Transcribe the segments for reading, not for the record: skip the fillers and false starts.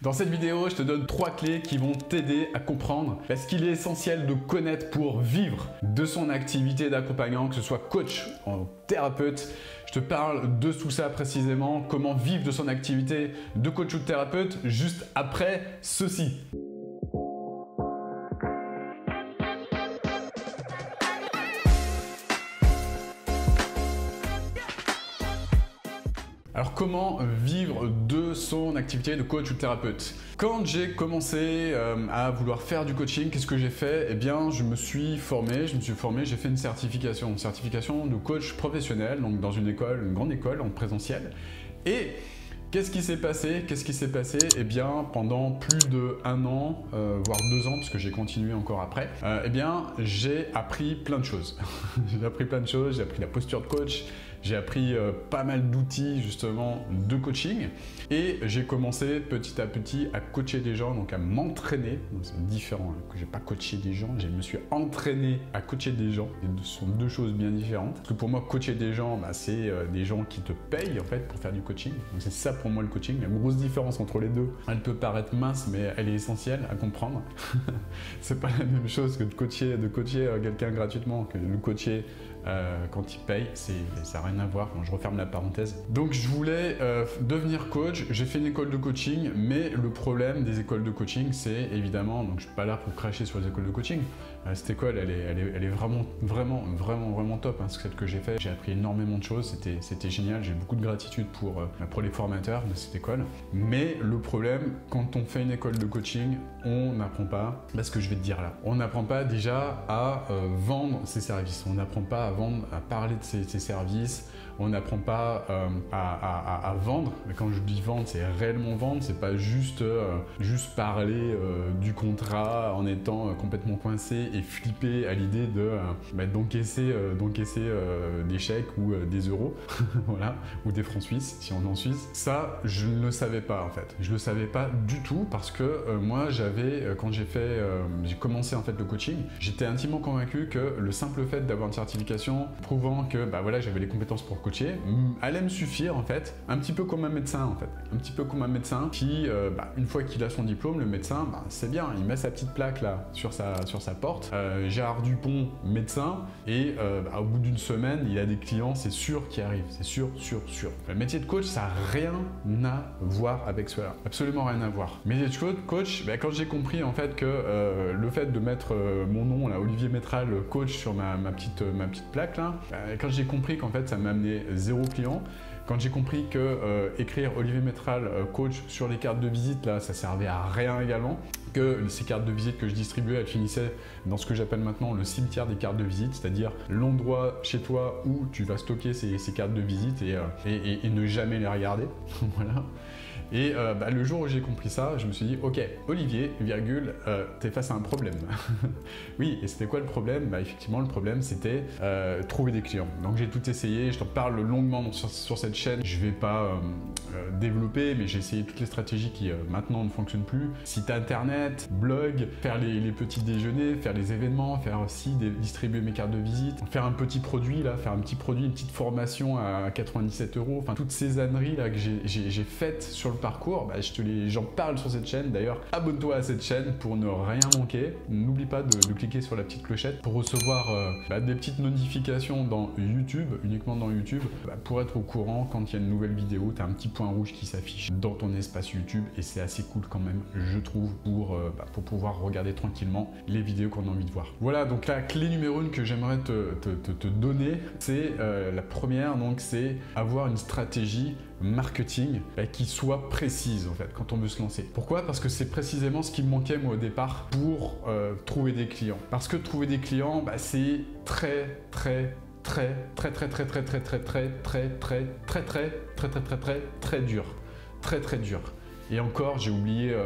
Dans cette vidéo, je te donne 3 clés qui vont t'aider à comprendre ce qu'il est essentiel de connaître pour vivre de son activité d'accompagnant, que ce soit coach ou thérapeute. Je te parle de tout ça précisément, comment vivre de son activité de coach ou de thérapeute juste après ceci. Alors comment vivre de son activité de coach ou de thérapeute? Quand j'ai commencé à vouloir faire du coaching, qu'est-ce que j'ai fait? Eh bien, je me suis formé, j'ai fait une certification de coach professionnel, donc dans une école, une grande école en présentiel. Et qu'est-ce qui s'est passé? Eh bien, pendant plus de 1 an, voire 2 ans, parce que j'ai continué encore après, eh bien, j'ai appris plein de choses. J'ai appris la posture de coach, j'ai appris pas mal d'outils justement de coaching et j'ai commencé petit à petit à coacher des gens, donc à m'entraîner. C'est différent, que j'ai pas coaché des gens, je me suis entraîné à coacher des gens. Et ce sont 2 choses bien différentes. Parce que pour moi, coacher des gens, c'est des gens qui te payent en fait pour faire du coaching. Donc c'est ça pour moi le coaching. La grosse différence entre les deux, elle peut paraître mince, mais elle est essentielle à comprendre. C'est pas la même chose que de coacher quelqu'un gratuitement, que de le coacher quand il paye, ça n'a rien à voir. Je referme la parenthèse. Donc je voulais devenir coach, j'ai fait une école de coaching, mais le problème des écoles de coaching, c'est évidemment, donc je suis pas là pour cracher sur les écoles de coaching, cette école elle est vraiment top, hein, celle que j'ai fait. J'ai appris énormément de choses, c'était génial, j'ai beaucoup de gratitude pour les formateurs de cette école. Mais le problème, quand on fait une école de coaching, on n'apprend pas ce que je vais te dire là. On n'apprend pas déjà à vendre ses services, on n'apprend pas à parler de ses services, on n'apprend pas à vendre. Mais quand je dis vendre, c'est réellement vendre, c'est pas juste parler du contrat en étant complètement coincé et flipper à l'idée d'encaisser des chèques ou des euros, voilà, ou des francs suisses si on est en Suisse. Ça, je ne le savais pas en fait. Je le savais pas du tout parce que moi quand j'ai commencé en fait le coaching, j'étais intimement convaincu que le simple fait d'avoir une certification prouvant que j'avais les compétences pour coacher allait me suffire en fait, un petit peu comme un médecin en fait, qui une fois qu'il a son diplôme, le médecin, c'est bien, il met sa petite plaque là sur sa porte, Gérard Dupont médecin, et au bout d'une semaine il a des clients, c'est sûr qui arrivent, c'est sûr. Le métier de coach, ça n'a rien à voir avec cela, absolument rien à voir. Métier de coach, quand j'ai compris en fait que le fait de mettre mon nom là, Olivier Métral coach sur ma petite plaque là, quand j'ai compris qu'en fait ça m'a amené 0 client, quand j'ai compris que écrire Olivier Métral coach sur les cartes de visite là, ça servait à rien également, que ces cartes de visite que je distribuais, elles finissaient dans ce que j'appelle maintenant le cimetière des cartes de visite, c'est-à-dire l'endroit chez toi où tu vas stocker ces cartes de visite et ne jamais les regarder. Voilà. Et le jour où j'ai compris ça, je me suis dit, ok, Olivier, t'es face à un problème. Oui, et c'était quoi le problème? Effectivement, le problème, c'était trouver des clients. Donc j'ai tout essayé, je t'en parle longuement sur cette chaîne. Je vais pas développer, mais j'ai essayé toutes les stratégies qui maintenant ne fonctionnent plus. Site internet, blog, faire les petits déjeuners, faire les événements, faire aussi distribuer mes cartes de visite, faire un petit produit là, une petite formation à 97 €. Enfin, toutes ces âneries là que j'ai faites sur le parcours, j'en parle sur cette chaîne. D'ailleurs, abonne-toi à cette chaîne pour ne rien manquer. N'oublie pas de cliquer sur la petite clochette pour recevoir des petites notifications dans YouTube, uniquement dans YouTube, pour être au courant quand il y a une nouvelle vidéo. Tu as un petit point rouge qui s'affiche dans ton espace YouTube et c'est assez cool quand même, je trouve, pour pouvoir regarder tranquillement les vidéos qu'on a envie de voir. Voilà, donc la clé numéro 1 que j'aimerais te donner, c'est la première, donc c'est avoir une stratégie marketing qui soit précise en fait quand on veut se lancer. Pourquoi? Parce que c'est précisément ce qui me manquait moi au départ pour trouver des clients. Parce que trouver des clients, c'est très dur. Très dur. Et encore, j'ai oublié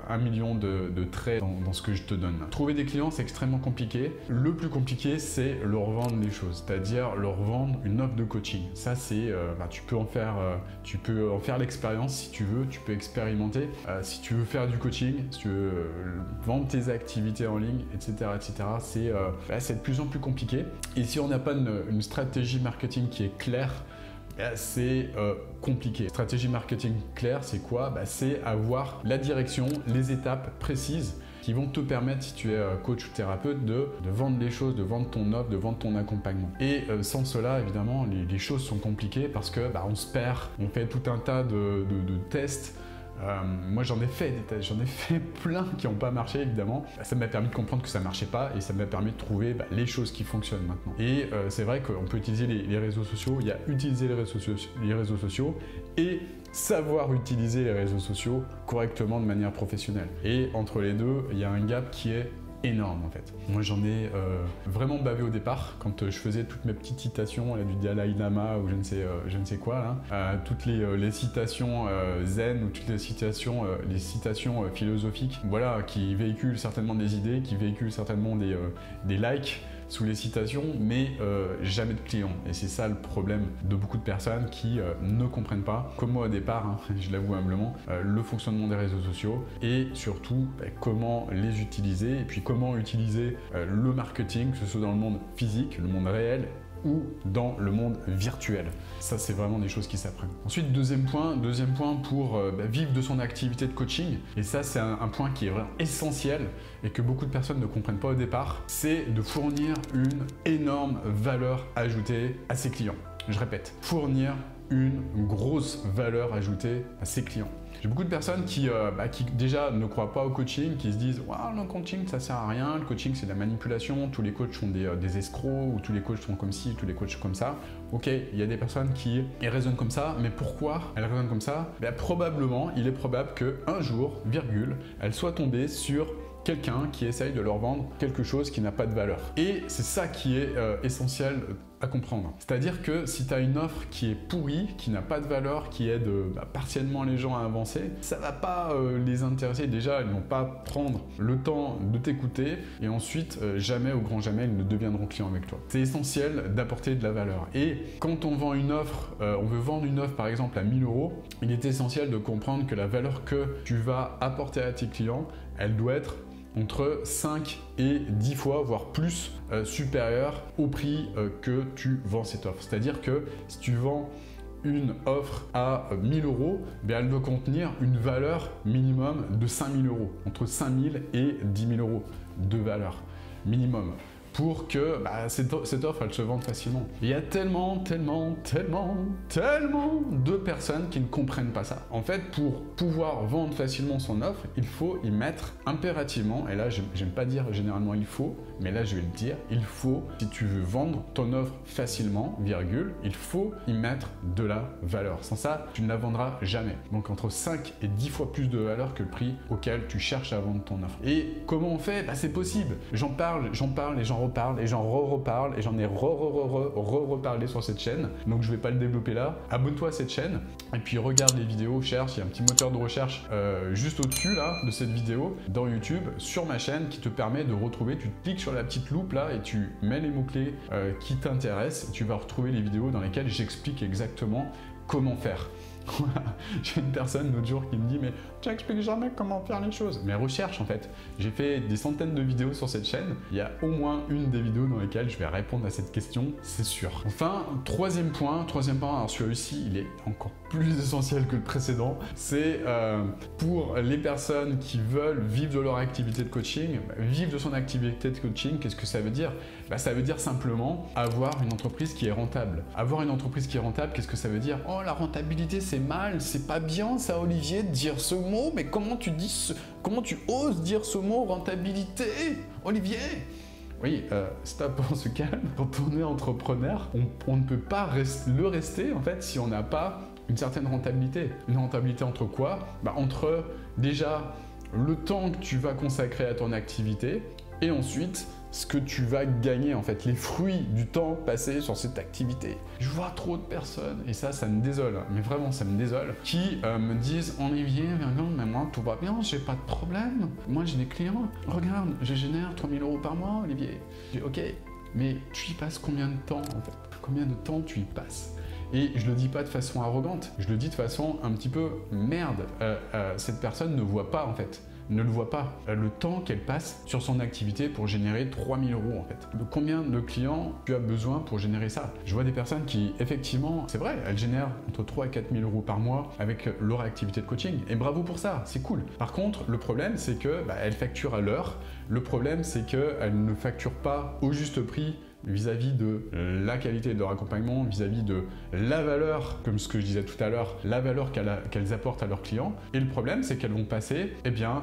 1 million de traits dans ce que je te donne. Trouver des clients, c'est extrêmement compliqué. Le plus compliqué, c'est leur vendre les choses, c'est-à-dire leur vendre une offre de coaching. Ça, c'est, tu peux en faire l'expérience si tu veux, tu peux expérimenter. Si tu veux faire du coaching, si tu veux vendre tes activités en ligne, etc., c'est de plus en plus compliqué. Et si on n'a pas une stratégie marketing qui est claire, c'est compliqué. Stratégie marketing claire, c'est quoi? C'est avoir la direction, les étapes précises qui vont te permettre, si tu es coach ou thérapeute, de vendre les choses, de vendre ton offre, de vendre ton accompagnement. Et sans cela, évidemment, les choses sont compliquées parce que on se perd, on fait tout un tas de tests. Moi j'en ai fait des tests, j'en ai fait plein qui n'ont pas marché évidemment. Ça m'a permis de comprendre que ça ne marchait pas et ça m'a permis de trouver les choses qui fonctionnent maintenant. Et c'est vrai qu'on peut utiliser les réseaux sociaux, il y a utiliser les réseaux sociaux et savoir utiliser les réseaux sociaux correctement de manière professionnelle. Et entre les deux, il y a un gap qui est énorme en fait. Moi j'en ai vraiment bavé au départ quand je faisais toutes mes petites citations du Dalai Lama ou je ne sais quoi là. Toutes les citations zen ou toutes les citations philosophiques, voilà, qui véhiculent certainement des idées, qui véhiculent certainement des likes sous les citations, mais jamais de clients. Et c'est ça le problème de beaucoup de personnes qui ne comprennent pas, comme moi au départ, je l'avoue humblement, le fonctionnement des réseaux sociaux et surtout comment les utiliser et puis comment utiliser le marketing, que ce soit dans le monde physique, le monde réel, ou dans le monde virtuel. Ça, c'est vraiment des choses qui s'apprennent. Ensuite, deuxième point pour vivre de son activité de coaching, et ça, c'est un point qui est vraiment essentiel et que beaucoup de personnes ne comprennent pas au départ, c'est de fournir une énorme valeur ajoutée à ses clients. Je répète, fournir une grosse valeur ajoutée à ses clients. J'ai beaucoup de personnes qui déjà ne croient pas au coaching, qui se disent « Waouh, le coaching, ça sert à rien, le coaching, c'est de la manipulation, tous les coachs sont des escrocs, ou tous les coachs sont comme ci, tous les coachs sont comme ça. » Ok, il y a des personnes qui raisonnent comme ça, mais pourquoi elles raisonnent comme ça? Probablement, il est probable qu'un jour, virgule, elles soient tombées sur quelqu'un qui essaye de leur vendre quelque chose qui n'a pas de valeur. Et c'est ça qui est essentiel à comprendre. C'est-à-dire que si tu as une offre qui est pourrie, qui n'a pas de valeur, qui aide partiellement les gens à avancer, ça va pas les intéresser. Déjà, ils vont pas prendre le temps de t'écouter et ensuite, jamais au grand jamais, ils ne deviendront clients avec toi. C'est essentiel d'apporter de la valeur. Et quand on vend une offre, on veut vendre une offre par exemple à 1000 €, il est essentiel de comprendre que la valeur que tu vas apporter à tes clients, elle doit être entre 5 et 10 fois, voire plus, supérieur au prix que tu vends cette offre. C'est-à-dire que si tu vends une offre à 1000 €, elle doit contenir une valeur minimum de 5000 €, entre 5000 et 10 000 € de valeur minimum, pour que cette offre, elle se vende facilement. Il y a tellement de personnes qui ne comprennent pas ça. En fait, pour pouvoir vendre facilement son offre, il faut y mettre impérativement, et là, j'aime pas dire généralement il faut, mais là, je vais le dire, il faut, si tu veux vendre ton offre facilement, virgule, il faut y mettre de la valeur. Sans ça, tu ne la vendras jamais. Donc, entre 5 et 10 fois plus de valeur que le prix auquel tu cherches à vendre ton offre. Et comment on fait? C'est possible. J'en parle et j'en reparle et j'en reparle et j'en ai reparlé sur cette chaîne. Donc, je vais pas le développer là. Abonne-toi à cette chaîne et puis regarde les vidéos, cherche. Il y a un petit moteur de recherche juste au-dessus là de cette vidéo dans YouTube sur ma chaîne qui te permet de retrouver. Tu cliques sur la petite loupe là et tu mets les mots-clés qui t'intéressent. Tu vas retrouver les vidéos dans lesquelles j'explique exactement comment faire. J'ai une personne l'autre jour qui me dit « Mais tu n'expliques jamais comment faire les choses !» Mais recherche en fait. J'ai fait des centaines de vidéos sur cette chaîne. Il y a au moins une des vidéos dans lesquelles je vais répondre à cette question, c'est sûr. Enfin, troisième point, alors celui-ci, il est encore plus essentiel que le précédent. C'est pour les personnes qui veulent vivre de leur activité de coaching, vivre de son activité de coaching, qu'est-ce que ça veut dire? Ça veut dire simplement avoir une entreprise qui est rentable. Avoir une entreprise qui est rentable, qu'est-ce que ça veut dire? Oh, la rentabilité, c'est mal, c'est pas bien ça, Olivier, de dire ce mot, mais comment tu oses dire ce mot, rentabilité, Olivier? Oui, stop, on se calme. Quand on est entrepreneur, on ne peut pas le rester en fait si on n'a pas une certaine rentabilité. Une rentabilité entre quoi? Entre déjà le temps que tu vas consacrer à ton activité et ensuite ce que tu vas gagner en fait, les fruits du temps passé sur cette activité. Je vois trop de personnes, et ça me désole, mais vraiment ça me désole, qui me disent « Olivier, mais moi tout va bien, j'ai pas de problème, moi j'ai des clients, regarde, je génère 3000 € par mois, Olivier. » Je dis « Ok, mais tu y passes combien de temps en fait? Combien de temps tu y passes ?» Et je le dis pas de façon arrogante, je le dis de façon un petit peu merde, cette personne ne voit pas en fait ne le voit pas, le temps qu'elle passe sur son activité pour générer 3000 € en fait. De combien de clients tu as besoin pour générer ça? Je vois des personnes qui, effectivement, c'est vrai, elles génèrent entre 3 et 4000 € par mois avec leur activité de coaching. Et bravo pour ça, c'est cool. Par contre, le problème, c'est que elles facturent à l'heure. Le problème, c'est qu'elles ne facturent pas au juste prix vis-à-vis de la qualité de leur accompagnement, vis-à-vis de la valeur, comme ce que je disais tout à l'heure, la valeur qu'elles apportent à leurs clients. Et le problème, c'est qu'elles vont passer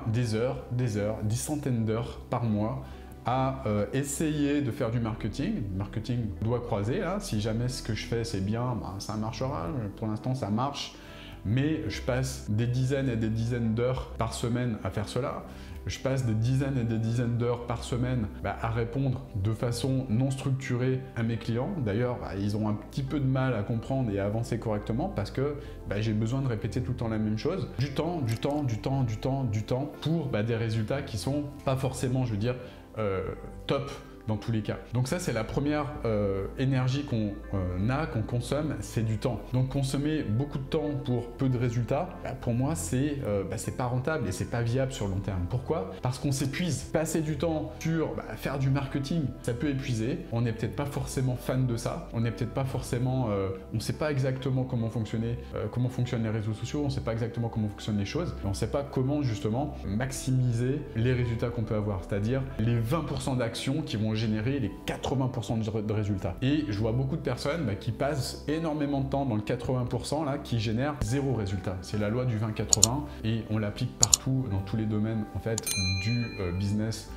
des heures, des centaines d'heures par mois à essayer de faire du marketing. Le marketing doit croiser, là. Si jamais ce que je fais, c'est bien, ça marchera. Pour l'instant, ça marche. Mais je passe des dizaines et des dizaines d'heures par semaine à faire cela. Je passe des dizaines et des dizaines d'heures par semaine à répondre de façon non structurée à mes clients. D'ailleurs, ils ont un petit peu de mal à comprendre et à avancer correctement parce que j'ai besoin de répéter tout le temps la même chose. Du temps pour des résultats qui sont pas forcément, je veux dire, top dans tous les cas. Donc ça, c'est la première énergie qu'on qu'on consomme, c'est du temps. Donc consommer beaucoup de temps pour peu de résultats, pour moi, c'est pas rentable et c'est pas viable sur le long terme. Pourquoi? Parce qu'on s'épuise. Passer du temps sur faire du marketing, ça peut épuiser. On n'est peut-être pas forcément fan de ça. On n'est peut-être pas forcément... on ne sait pas exactement comment fonctionnent les réseaux sociaux, on ne sait pas exactement comment fonctionnent les choses, et on ne sait pas comment justement maximiser les résultats qu'on peut avoir, c'est-à-dire les 20% d'actions qui vont générer les 80% de résultats. Et je vois beaucoup de personnes qui passent énormément de temps dans le 80% là, qui génèrent zéro résultat. C'est la loi du 20-80 et on l'applique partout dans tous les domaines en fait du business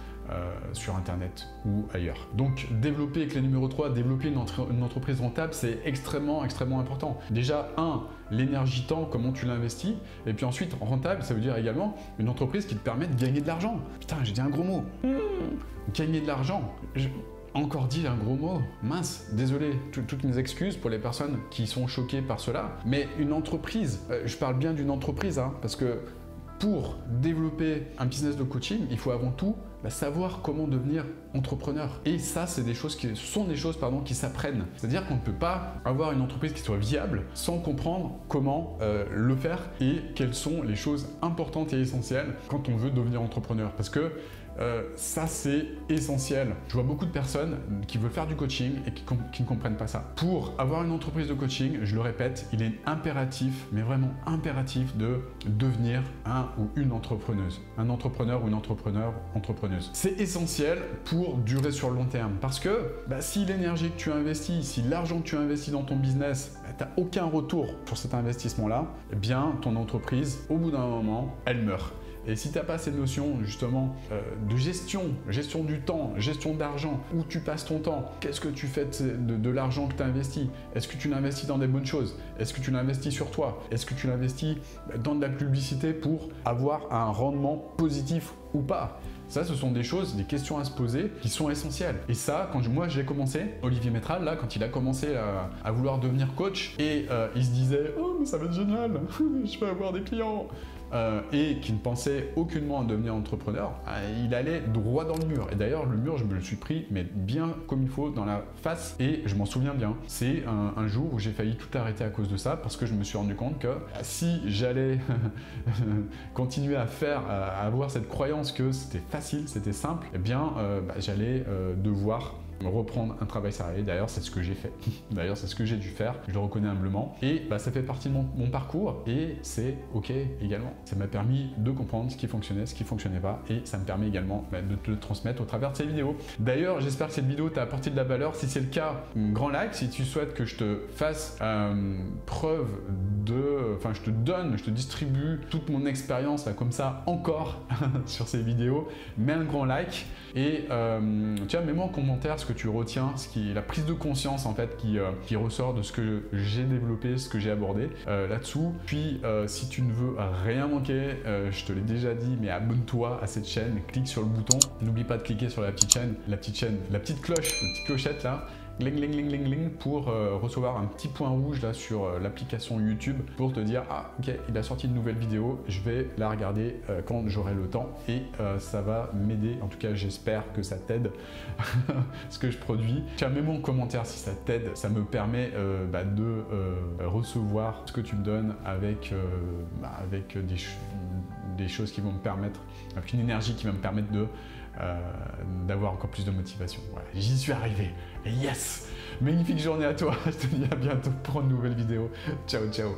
sur internet ou ailleurs. Donc développer, clé numéro 3, développer une entreprise rentable, c'est extrêmement important. Déjà, l'énergie temps, comment tu l'investis, et puis ensuite rentable, ça veut dire également une entreprise qui te permet de gagner de l'argent. Putain, j'ai dit un gros mot. Gagner de l'argent. Encore dit un gros mot, mince, désolé, toutes mes excuses pour les personnes qui sont choquées par cela, mais une entreprise, je parle bien d'une entreprise, parce que pour développer un business de coaching, il faut avant tout savoir comment devenir entrepreneur. Et ça, c'est des choses qui s'apprennent. C'est-à-dire qu'on ne peut pas avoir une entreprise qui soit viable sans comprendre comment le faire et quelles sont les choses importantes et essentielles quand on veut devenir entrepreneur. Parce que ça, c'est essentiel. Je vois beaucoup de personnes qui veulent faire du coaching et qui ne comprennent pas ça. Pour avoir une entreprise de coaching, je le répète, il est impératif, mais vraiment impératif de devenir un ou une entrepreneuse. Un entrepreneur ou une entrepreneuse. C'est essentiel pour durer sur le long terme. Parce que si l'énergie que tu investis, si l'argent que tu investis dans ton business, tu n'as aucun retour sur cet investissement-là, eh bien, ton entreprise, au bout d'un moment, elle meurt. Et si tu n'as pas cette notion justement de gestion du temps, gestion d'argent, où tu passes ton temps, qu'est-ce que tu fais de l'argent que tu as investi? Est-ce que tu l'investis dans des bonnes choses? Est-ce que tu l'investis sur toi? Est-ce que tu l'investis dans de la publicité pour avoir un rendement positif ou pas? Ça, ce sont des choses, des questions à se poser qui sont essentielles. Et ça, quand moi j'ai commencé, Olivier Métral, là, quand il a commencé à vouloir devenir coach et il se disait « Oh, mais ça va être génial, je vais avoir des clients !» et qui ne pensait aucunement à devenir entrepreneur, il allait droit dans le mur. Et d'ailleurs, le mur, je me le suis pris, mais bien comme il faut, dans la face, et je m'en souviens bien. C'est un jour où j'ai failli tout arrêter à cause de ça, parce que je me suis rendu compte que si j'allais continuer à avoir cette croyance que c'était facile, c'était simple, eh bien, j'allais devoir reprendre un travail salarié. D'ailleurs, c'est ce que j'ai fait. D'ailleurs, c'est ce que j'ai dû faire. Je le reconnais humblement. Et ça fait partie de mon parcours et c'est OK également. Ça m'a permis de comprendre ce qui fonctionnait, ce qui fonctionnait pas et ça me permet également de te le transmettre au travers de ces vidéos. D'ailleurs, j'espère que cette vidéo t'a apporté de la valeur. Si c'est le cas, grand like. Si tu souhaites que je te fasse preuve de... Enfin, je te distribue toute mon expérience comme ça encore sur ces vidéos, mets un grand like et tiens, mets-moi en commentaire ce que tu retiens, la prise de conscience en fait qui ressort de ce que j'ai développé, ce que j'ai abordé là-dessous. Puis si tu ne veux rien manquer, je te l'ai déjà dit, mais abonne-toi à cette chaîne, clique sur le bouton, n'oublie pas de cliquer sur la petite cloche, la petite clochette là, gling, gling, gling, gling, gling, pour recevoir un petit point rouge là sur l'application YouTube pour te dire ah ok, il a sorti une nouvelle vidéo, je vais la regarder quand j'aurai le temps et ça va m'aider, en tout cas j'espère que ça t'aide ce que je produis. Tiens, mets-moi en commentaire si ça t'aide, ça me permet de recevoir ce que tu me donnes avec des choses qui vont me permettre, avec une énergie qui va me permettre d'avoir encore plus de motivation. Voilà, j'y suis arrivé. Et yes! Magnifique journée à toi. Je te dis à bientôt pour une nouvelle vidéo. Ciao, ciao.